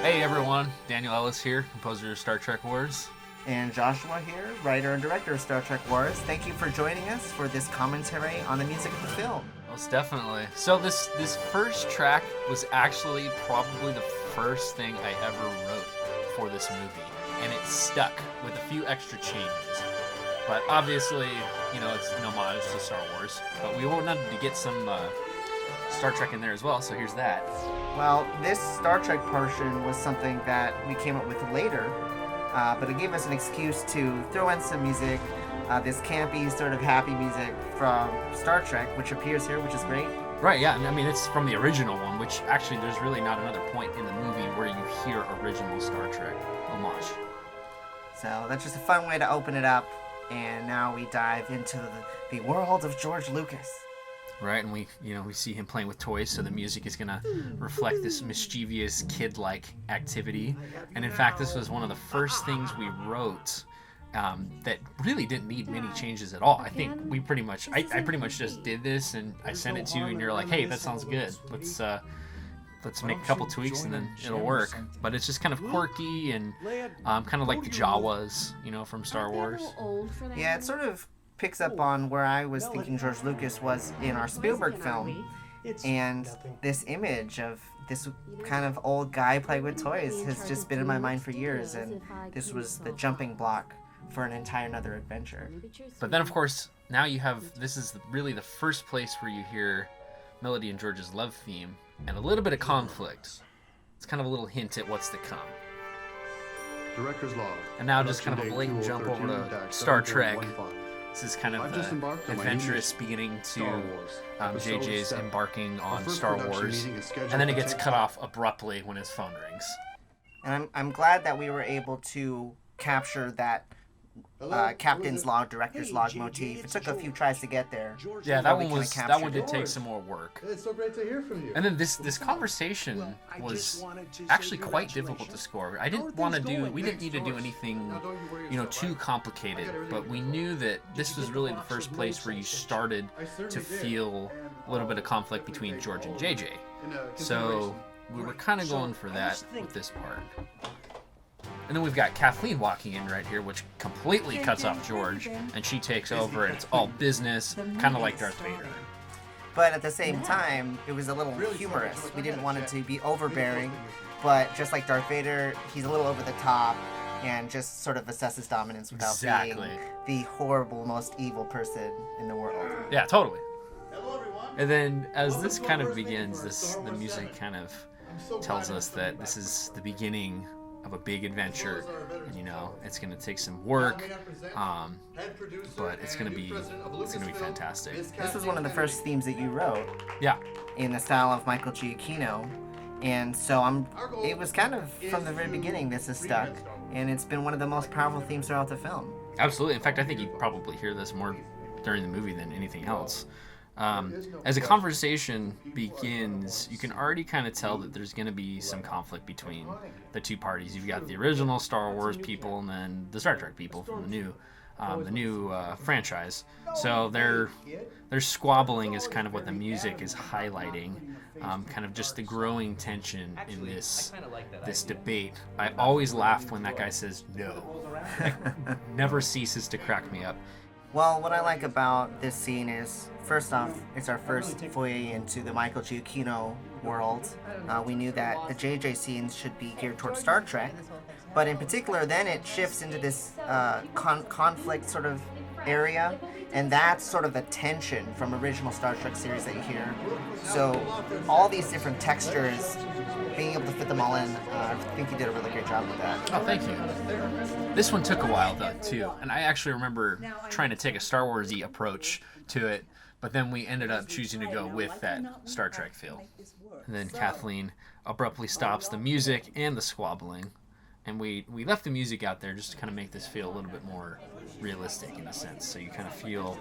Hey everyone, Daniel Ellis here, composer of Star Trek Wars. And Joshua here, writer and director of Star Trek Wars. Thank you for joining us for this commentary on the music of the film. Most definitely. So this first track was actually probably the first thing I ever wrote for this movie, and it stuck with a few extra changes. But obviously, it's an homage to Star Wars, but we wanted to get some Star Trek in there as well, so here's that. Well, this Star Trek portion was something that we came up with later, but it gave us an excuse to throw in some music, this campy, sort of happy music from Star Trek, which appears here, which is great. Right, yeah, and I mean, it's from the original one, which actually there's really not another point in the movie where you hear original Star Trek homage. So that's just a fun way to open it up, and now we dive into the world of George Lucas. Right, and we see him playing with toys, so the music is going to reflect this mischievous, kid-like activity. And in fact, this was one of the first things we wrote that really didn't need many changes at all. I think we pretty much, I pretty much just did this, and I sent it to you, and you're like, hey, that sounds good. Let's make a couple tweaks, and then it'll work. But it's just kind of quirky, and kind of like the Jawas, from Star Wars. Yeah, it sort of picks up on where I was thinking George Lucas was in our Spielberg film, and this image of this kind of old guy playing with toys has just been in my mind for years, and this was the jumping block for an entire another adventure. But then, of course, now this is really the first place where you hear Melody and George's love theme and a little bit of conflict. It's kind of a little hint at what's to come. Director's log. And now just kind of a blatant jump over to Star Trek. This is kind of the adventurous beginning to JJ's embarking on Star Wars, and then it gets cut off abruptly when his phone rings. And I'm glad that we were able to capture that captain's log, director's log motif. It took a few tries to get there. Yeah, that one did take some more work. It's so great to hear from you. And then this conversation was actually quite difficult to score. We didn't need to do anything, too complicated, but we knew that this was really the first place where you started to feel a little bit of conflict between George and JJ. So we were kind of going for that with this part. And then we've got Kathleen walking in right here, which completely cuts off George, and she takes over, and it's all business, kind of like Darth Vader. But at the same time, it was a little humorous. We didn't want it to be overbearing, but just like Darth Vader, he's a little over the top and just sort of assesses dominance without being the horrible, most evil person in the world. Yeah, totally. And then as this kind of begins, the music kind of tells us that this is the beginning of a big adventure, and it's going to take some work, but it's going to be fantastic. This was one of the first themes that you wrote. Yeah. In the style of Michael Giacchino, and so it was kind of from the very beginning this is stuck, and it's been one of the most powerful themes throughout the film. Absolutely. In fact, I think you probably hear this more during the movie than anything else. As the conversation begins, you can already kind of tell that there's going to be some conflict between the two parties. You've got the original Star Wars people and then the Star Trek people from the new franchise. So their squabbling is kind of what the music is highlighting, kind of just the growing tension in this debate. I always laugh when that guy says no. Never ceases to crack me up. Well, what I like about this scene is, first off, it's our first foray into the Michael Giacchino world. We knew that the JJ scenes should be geared towards Star Trek, but in particular, then it shifts into this conflict sort of area, and that's sort of the tension from original Star Trek series that you hear. So all these different textures, being able to fit them all in, I think you did a really great job with that. Oh, thank you. This one took a while, though, too. And I actually remember trying to take a Star Wars-y approach to it, but then we ended up choosing to go with that Star Trek feel. And then Kathleen abruptly stops the music and the squabbling, and we left the music out there just to kind of make this feel a little bit more realistic in a sense, so you kind of feel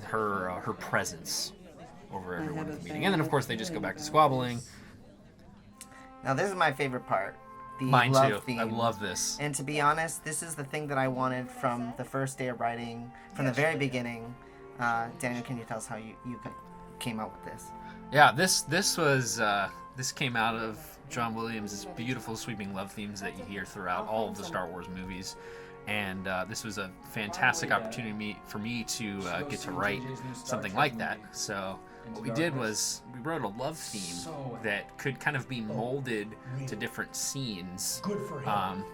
her presence over everyone at the meeting. And then, of course, they just go back to squabbling. Now, this is my favorite part. The Mine love too. theme. I love this. And to be honest, this is the thing that I wanted from the first day of writing, from the very beginning. Daniel, can you tell us how you came up with this? Yeah, this came out of John Williams' beautiful sweeping love themes that you hear throughout all of the Star Wars movies. And this was a fantastic opportunity for me to get to write something like that. So what we did was we wrote a love theme that could kind of be molded to different scenes.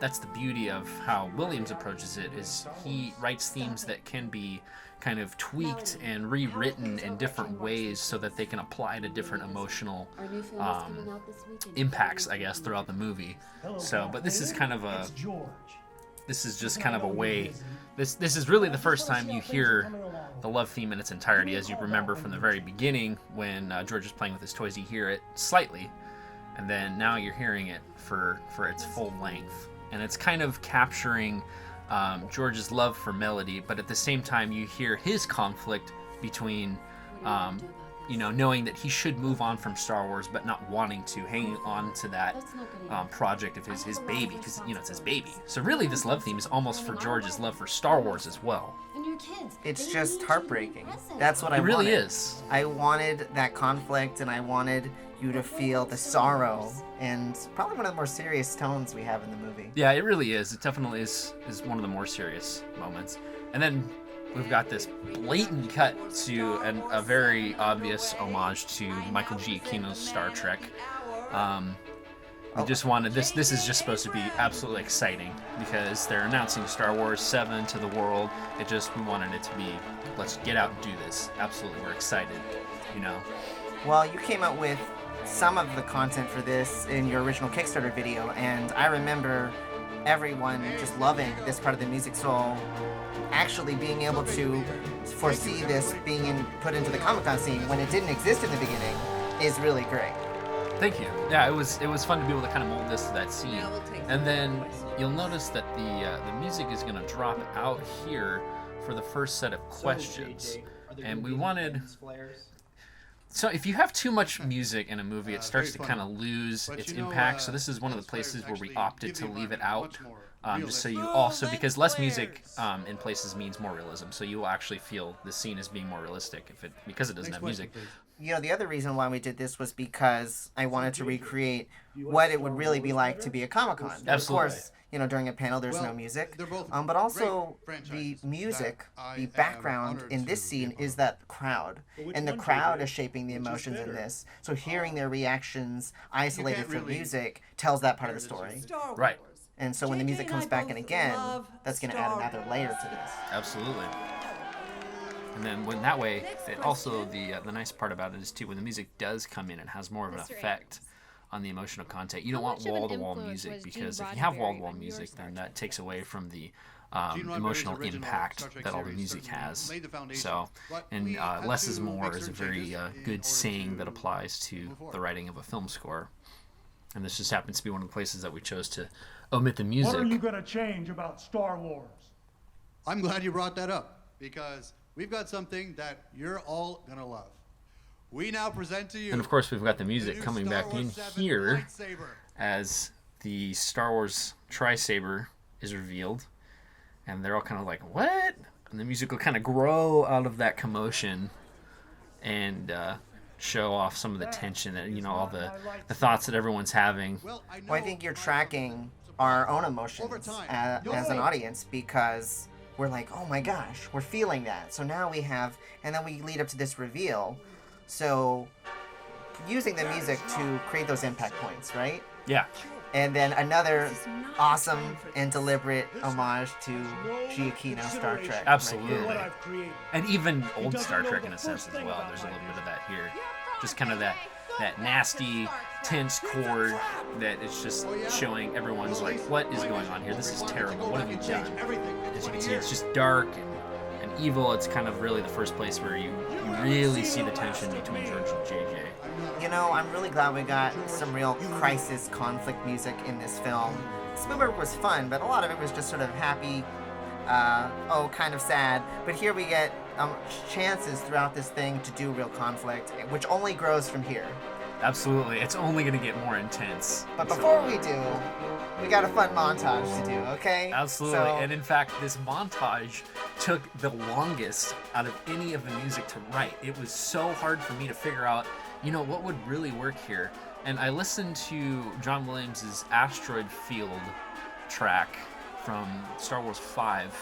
That's the beauty of how Williams approaches it, is he writes themes that can be kind of tweaked and rewritten in different ways so that they can apply to different emotional impacts, I guess, throughout the movie. So, but this is kind of a... This is just kind of a way. This is really the first time you hear the love theme in its entirety. As you remember from the very beginning, when George is playing with his toys, you hear it slightly, and then now you're hearing it for its full length. And it's kind of capturing George's love for Melody, but at the same time you hear his conflict between knowing that he should move on from Star Wars, but not wanting to, hanging on to that project of his baby, because it's his baby. So really, this love theme is almost for George's love for Star Wars as well. It's just heartbreaking. That's what I wanted. It really is. I wanted that conflict, and I wanted you to feel the sorrow, and probably one of the more serious tones we have in the movie. Yeah, it really is. It definitely is one of the more serious moments. And then we've got this blatant cut to a very obvious homage to Michael Giacchino's Star Trek. We just wanted this. This is just supposed to be absolutely exciting because they're announcing Star Wars 7 to the world. We wanted it to be, let's get out and do this. Absolutely, we're excited. Well, you came up with some of the content for this in your original Kickstarter video, and I remember everyone just loving this part of the music. So actually being able to foresee this being put into the Comic-Con scene when it didn't exist in the beginning is really great. Thank you. Yeah, it was fun to be able to kind of mold this to that scene. And then you'll notice that the music is going to drop out here for the first set of questions. And we wanted... So if you have too much music in a movie, it starts to kind of lose its impact. So this is one of the places where we opted to leave it out. Just so you also, because less music in places means more realism. So you will actually feel the scene as being more realistic because it doesn't have music. The other reason why we did this was because I wanted to recreate what it would really be like to be a Comic-Con. Absolutely. Of course, during a panel there's no music, but also the music, the background in this scene is that crowd, and the crowd is shaping the emotions in this. So hearing their reactions isolated from music tells that part of the story. Right. And so when the music comes back in again, that's going to add another layer to this. Absolutely. And then when that way, it also the nice part about it is too, when the music does come in, it has more of an effect on the emotional content. You don't want wall-to-wall music, because if you have wall-to-wall music, then that takes away from the emotional impact that all the music has. So, and less is more is a very good saying that applies to the writing of a film score. And this just happens to be one of the places that we chose to omit the music. What are you going to change about Star Wars? I'm glad you brought that up, because we've got something that you're all going to love. We now present to you... And of course we've got the music coming back in here as the Star Wars tri-saber is revealed. And they're all kind of like, what? And the music will kind of grow out of that commotion and show off some of the tension that, all the thoughts that everyone's having. Well, I think you're tracking our own emotions as an audience, because we're like, oh my gosh, we're feeling that. So now we have, and then we lead up to this reveal. So using the music to create those impact points, right? Yeah. And then another awesome and deliberate homage to Giacchino Star Trek. Absolutely. Right, and even old Star Trek in a sense as well. There's a little bit of that here. Just kind of that nasty, tense chord that is just showing everyone's like, what is going on here? This is terrible. What have you done? As you can see, it's just dark and evil. It's kind of really the first place where you really see the tension between George and JJ. I'm really glad we got some real crisis conflict music in this film. Spielberg was fun, but a lot of it was just sort of happy, kind of sad. But here we get chances throughout this thing to do real conflict, which only grows from here. Absolutely. It's only going to get more intense. But before we do, we got a fun montage to do, okay? Absolutely. And in fact, this montage took the longest out of any of the music to write. It was so hard for me to figure out, what would really work here. And I listened to John Williams' Asteroid Field track from Star Wars 5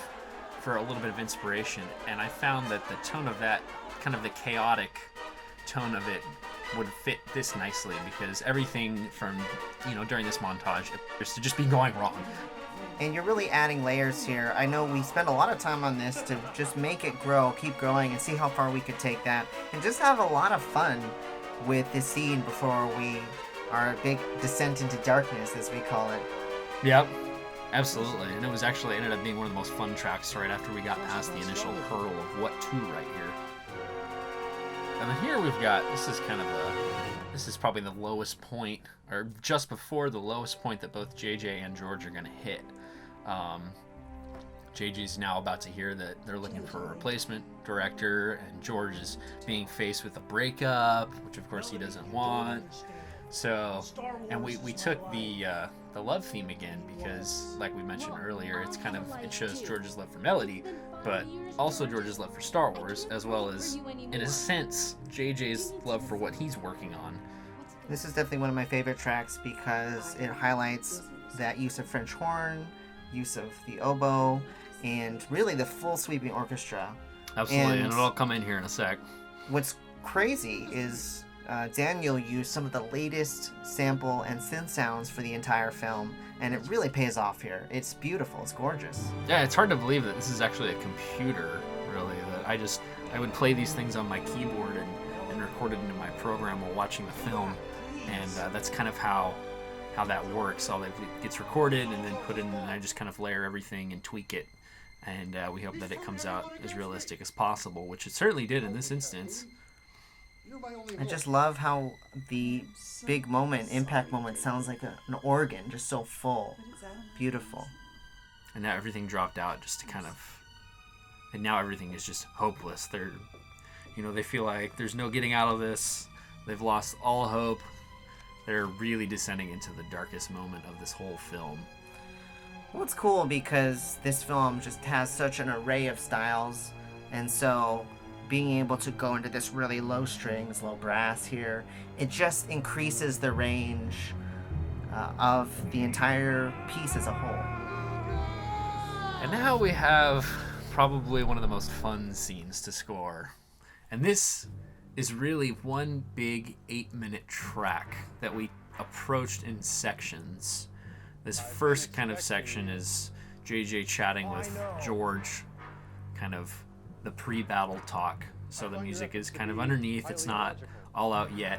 for a little bit of inspiration, and I found that the tone of that, kind of the chaotic tone of it, would fit this nicely, because everything from, during this montage appears to just be going wrong. And you're really adding layers here. I know we spent a lot of time on this to just make it grow, keep growing, and see how far we could take that, and just have a lot of fun with this scene before our big descent into darkness, as we call it. Yep, absolutely. And it was actually ended up being one of the most fun tracks right after we got past the initial hurdle of what to right here. And then here we've got, this is probably the lowest point, or just before the lowest point that both JJ and George are going to hit. JJ's now about to hear that they're looking for a replacement director, and George is being faced with a breakup, which of course he doesn't want. So, and we took the love theme again, because like we mentioned earlier, it shows George's love for melody, but also George's love for Star Wars, as well as, in a sense, JJ's love for what he's working on. This is definitely one of my favorite tracks because it highlights that use of French horn, use of the oboe, and really the full sweeping orchestra. Absolutely, and it'll come in here in a sec. What's crazy is Daniel used some of the latest sample and synth sounds for the entire film, and it really pays off here. It's beautiful, it's gorgeous. Yeah, it's hard to believe that this is actually a computer, really. That I would play these things on my keyboard and record it into my program while watching the film, and that's kind of how that works. All that gets recorded and then put in, and I just kind of layer everything and tweak it, and we hope that it comes out as realistic as possible, which it certainly did in this instance. I just love how the big moment, impact moment, sounds like an organ, just so full. Beautiful. And now everything dropped out just to kind of, and now everything is just hopeless. They feel like there's no getting out of this. They've lost all hope. They're really descending into the darkest moment of this whole film. Well, it's cool because this film just has such an array of styles, and so being able to go into this really low strings, low brass here, it just increases the range of the entire piece as a whole. And now we have probably one of the most fun scenes to score. And this is really one big 8-minute track that we approached in sections. This first kind of section is JJ chatting with George, kind of the pre-battle talk. So the music is kind of underneath. It's not all out yet,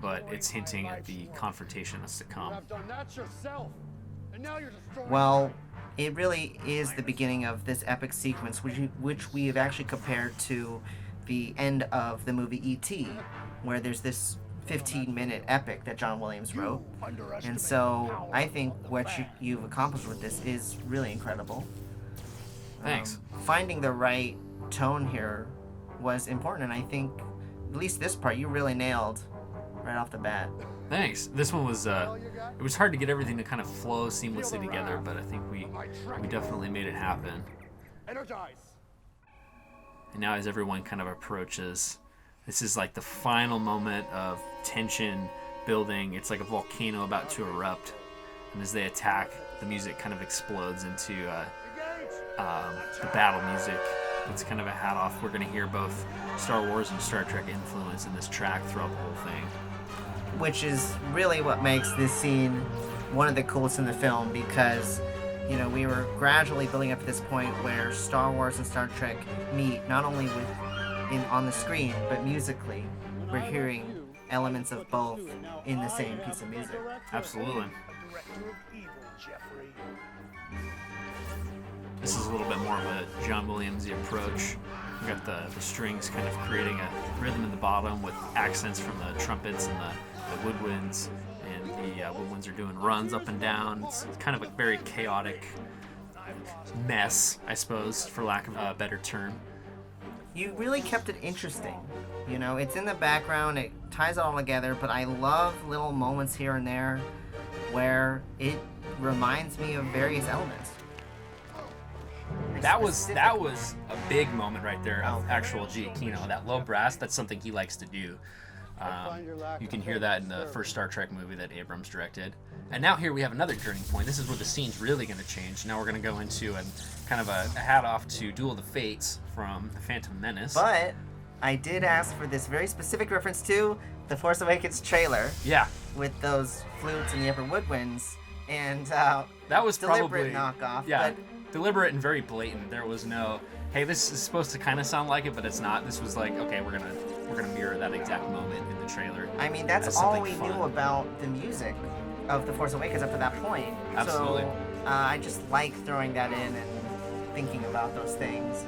but it's hinting at the confrontation that's to come. Well, it really is the beginning of this epic sequence, which we have actually compared to the end of the movie E.T., where there's this 15-minute epic that John Williams wrote. And so I think what you've accomplished with this is really incredible. Thanks. Finding the right tone here was important, and I think at least this part you really nailed right off the bat. Thanks. This one was, it was hard to get everything to kind of flow seamlessly together, but I think we definitely made it happen. Energize. And now as everyone kind of approaches, this is like the final moment of tension building. It's like a volcano about to erupt. And as they attack, the music kind of explodes into the battle music. It's kind of a hat off. We're going to hear both Star Wars and Star Trek influence in this track throughout the whole thing. Which is really what makes this scene one of the coolest in the film, because we were gradually building up to this point where Star Wars and Star Trek meet not only on the screen, but musically. We're hearing elements of both in the same piece of music. Absolutely. This is a little bit more of a John Williams-y approach. We've got the strings kind of creating a rhythm in the bottom with accents from the trumpets and the woodwinds, and the woodwinds are doing runs up and down. It's kind of a very chaotic mess, I suppose, for lack of a better term. You really kept it interesting. It's in the background, it ties it all together, but I love little moments here and there where it reminds me of various elements. That was a big moment right there of actual Giacchino. That low brass, that's something he likes to do. You can hear that in the first Star Trek movie that Abrams directed. And now here we have another turning point. This is where the scene's really going to change. Now we're going to go into kind of a hat off to Duel of the Fates from The Phantom Menace. But I did ask for this very specific reference to the Force Awakens trailer. Yeah. With those flutes and the upper woodwinds. And that was deliberate probably knockoff. Yeah, but deliberate and very blatant. There was no, hey, this is supposed to kind of sound like it, but it's not. This was like, okay, we're gonna mirror that exact moment in the trailer. I mean, that's all we knew about the music of The Force Awakens up to that point. Absolutely. So I just like throwing that in and thinking about those things.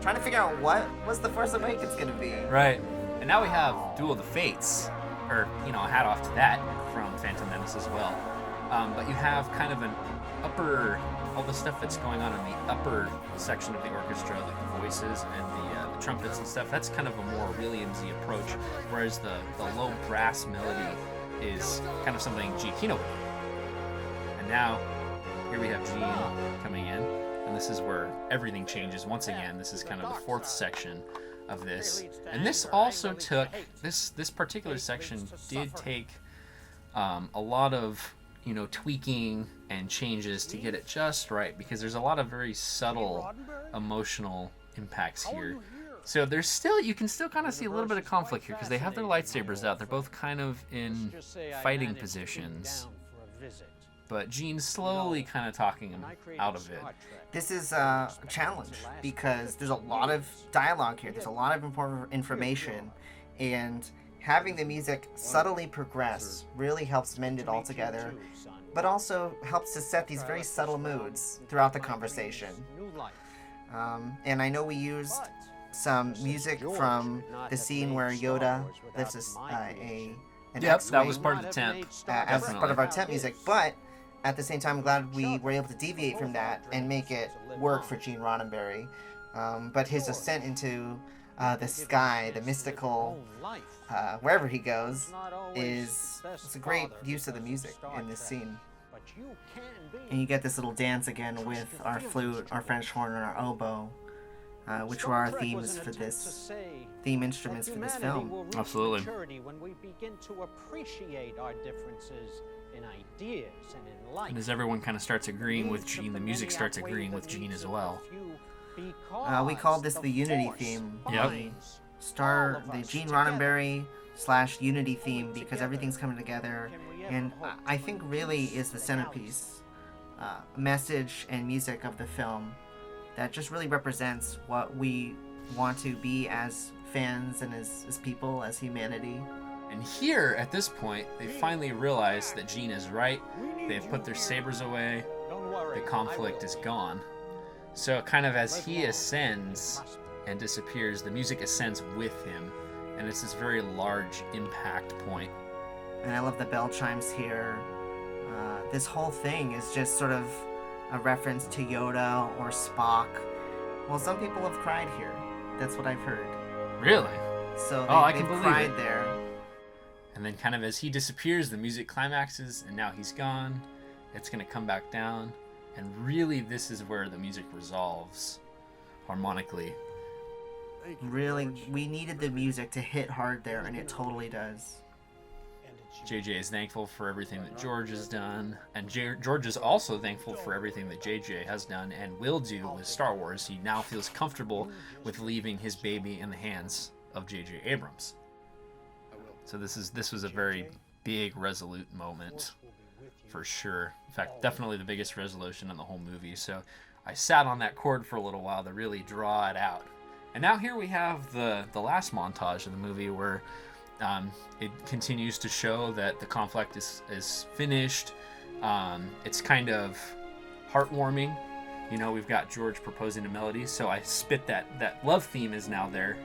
Trying to figure out what was The Force Awakens going to be. Right. And now we have Duel of the Fates, or, a hat off to that from Phantom Menace as well. But you have kind of an upper, all the stuff that's going on in the upper section of the orchestra, like the voices and the trumpets and stuff. That's kind of a more Williamsy approach, whereas the low brass melody is kind of something Giacchino would do. And now, here we have Gene coming in, and this is where everything changes once again. This is kind of the fourth section of this. And this also took, this particular section did take a lot of, tweaking and changes to get it just right, because there's a lot of very subtle emotional impacts here. So there's still, you can still kind of see a little bit of conflict here, because they have their lightsabers out. They're both kind of in fighting positions. But Gene's slowly kind of talking him out of it. This is a challenge, because there's a lot of dialogue here. There's a lot of important information. And having the music subtly progress really helps mend it all together, but also helps to set these very subtle moods throughout the conversation. And I know we used some music from the scene where Yoda lifts an X-wing. That was part of the temp. As part of our temp music, but at the same time, I'm glad we were able to deviate from that and make it work for Gene Roddenberry. But his ascent into the sky, the mystical, wherever he goes, it's a great use of the music in this scene. And you get this little dance again with our flute, our French horn, and our oboe, which were our themes for this, theme instruments for this film. Absolutely. When we begin to appreciate our differences in ideas and in life. And as everyone kind of starts agreeing with Gene, the music starts agreeing with Gene as well. We called this the Unity theme. Yep. The Gene Roddenberry / Unity theme, because everything's coming together, and I think really is the centerpiece, message and music of the film that just really represents what we want to be as fans and as people, as humanity. And here, at this point, they finally realize that Gene is right. They've put their sabers away. The conflict is gone. So kind of as he ascends and disappears, the music ascends with him. And it's this very large impact point. And I love the bell chimes here. This whole thing is just sort of a reference to Yoda or Spock. Well, some people have cried here. That's what I've heard. Really? So I they've can believe cried it. there. And then kind of as he disappears, the music climaxes, and now he's gone. It's going to come back down. And really, this is where the music resolves harmonically. Really, we needed the music to hit hard there, and it totally does. JJ is thankful for everything that George has done, and George is also thankful for everything that JJ has done and will do with Star Wars. He now feels comfortable with leaving his baby in the hands of JJ Abrams. So this was a very big, resolute moment, for sure. In fact, definitely the biggest resolution in the whole movie. So I sat on that chord for a little while to really draw it out. And now here we have the last montage of the movie where it continues to show that the conflict is finished. It's kind of heartwarming. We've got George proposing a melody, so I spit that love theme is now there.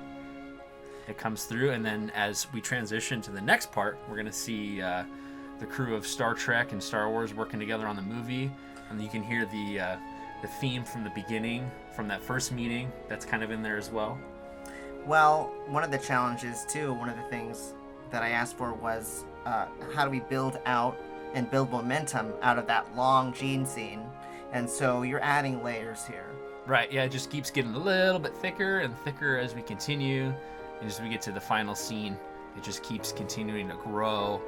It comes through, and then as we transition to the next part, we're going to see the crew of Star Trek and Star Wars working together on the movie, and you can hear the theme from the beginning, from that first meeting, that's kind of in there as well. Well, one of the challenges, too, one of the things that I asked for was how do we build out and build momentum out of that long Gene scene? And so you're adding layers here. Right, yeah, it just keeps getting a little bit thicker and thicker as we continue, and as we get to the final scene. it just keeps continuing to grow.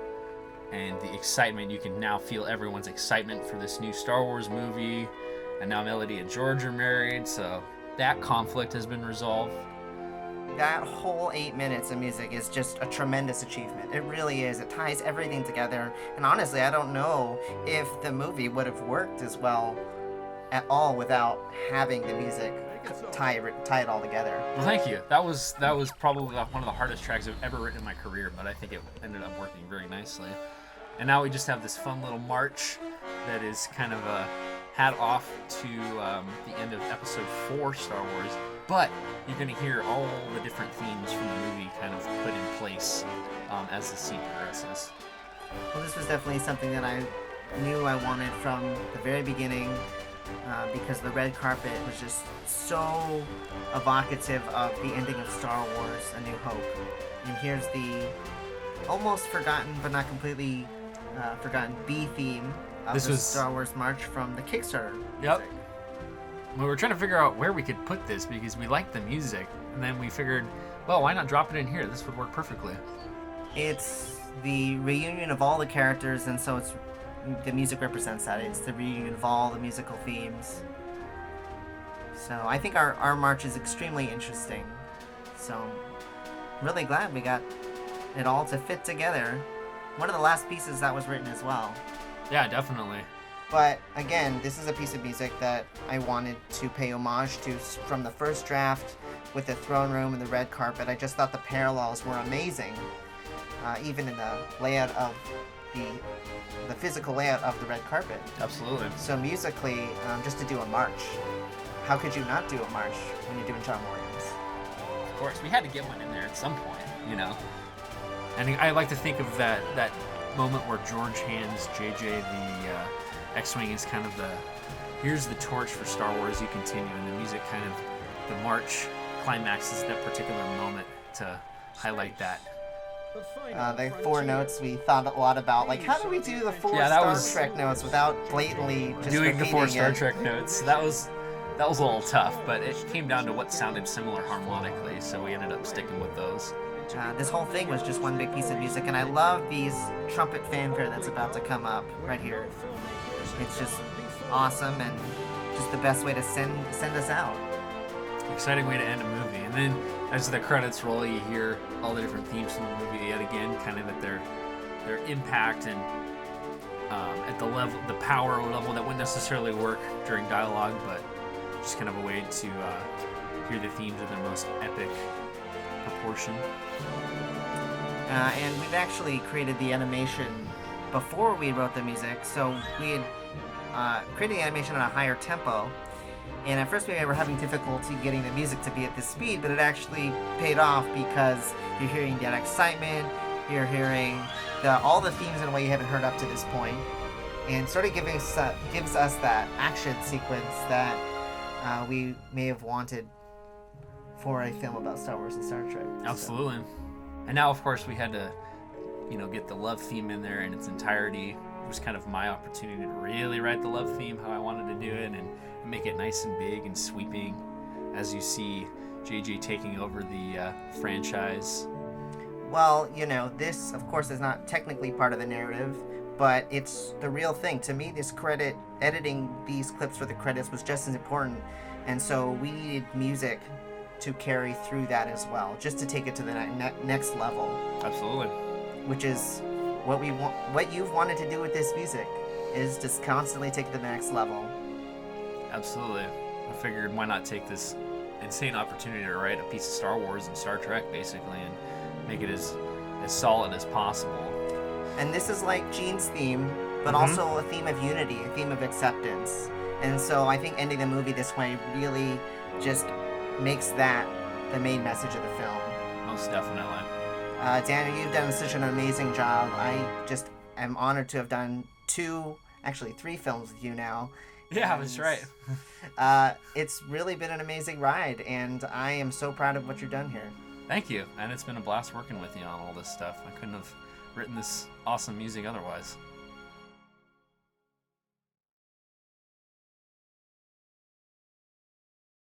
And the excitement, you can now feel everyone's excitement for this new Star Wars movie. And now Melody and George are married, so that conflict has been resolved. That whole 8 minutes of music is just a tremendous achievement. It really is. It ties everything together. And honestly, I don't know if the movie would have worked as well at all without having the music tie it all together. Well, thank you. That was probably one of the hardest tracks I've ever written in my career, but I think it ended up working very nicely. And now we just have this fun little march that is kind of a hat off to the end of episode 4 Star Wars, but you're going to hear all the different themes from the movie kind of put in place as the scene progresses. Well, this was definitely something that I knew I wanted from the very beginning, because the red carpet was just so evocative of the ending of Star Wars A New Hope. And here's the almost forgotten but not completely forgotten B theme of This the was Star Wars March from the Kickstarter. Yep. music. We were trying to figure out where we could put this because we liked the music, and then we figured, well, why not drop it in here? This would work perfectly. It's the reunion of all the characters, and so the music represents that. It's the reunion of all the musical themes. So I think our march is extremely interesting. So I'm really glad we got it all to fit together. One of the last pieces that was written as well. Yeah, definitely. But again, this is a piece of music that I wanted to pay homage to from the first draft with the throne room and the red carpet. I just thought the parallels were amazing, even in the layout of the physical layout of the red carpet. Absolutely. So musically, just to do a march, how could you not do a march when you're doing John Williams? Of course, we had to get one in there at some point, you know. And I like to think of that moment where George hands JJ the X-Wing is kind of here's the torch for Star Wars, you continue, and the music kind of, the march climaxes that particular moment to highlight that. The 4 notes we thought a lot about, like how do we do the 4 Star Trek notes without blatantly just doing the 4 Star it? Trek notes. That was a little tough, but it came down to what sounded similar harmonically, so we ended up sticking with those. This whole thing was just one big piece of music, and I love these trumpet fanfare that's about to come up right here. It's just awesome and just the best way to send us out. Exciting way to end a movie. And then as the credits roll, you hear all the different themes from the movie yet again, kind of at their impact and at the level, the power level that wouldn't necessarily work during dialogue, but just kind of a way to hear the themes in their most epic proportion. And we've actually created the animation before we wrote the music, so we had created the animation at a higher tempo. And at first we were having difficulty getting the music to be at this speed, but it actually paid off because you're hearing that excitement, you're hearing all the themes in a way you haven't heard up to this point, and sort of gives us that action sequence that we may have wanted for a film about Star Wars and Star Trek. Absolutely. And now, of course, we had to, get the love theme in there in its entirety. It was kind of my opportunity to really write the love theme how I wanted to do it and make it nice and big and sweeping as you see JJ taking over the franchise. Well, this, of course, is not technically part of the narrative, but it's the real thing. To me, editing these clips for the credits was just as important, and so we needed music to carry through that as well, just to take it to the next level. Absolutely. Which is what we want. What you've wanted to do with this music is just constantly take it to the next level. Absolutely. I figured why not take this insane opportunity to write a piece of Star Wars and Star Trek, basically, and make it as solid as possible. And this is like Gene's theme, but also a theme of unity, a theme of acceptance. And so I think ending the movie this way really just makes that the main message of the film. Most definitely. Daniel, you've done such an amazing job. I just am honored to have done 3 films with you now. Yeah, that's right. It's really been an amazing ride, and I am so proud of what you've done here. Thank you. And it's been a blast working with you on all this stuff. I couldn't have written this awesome music otherwise.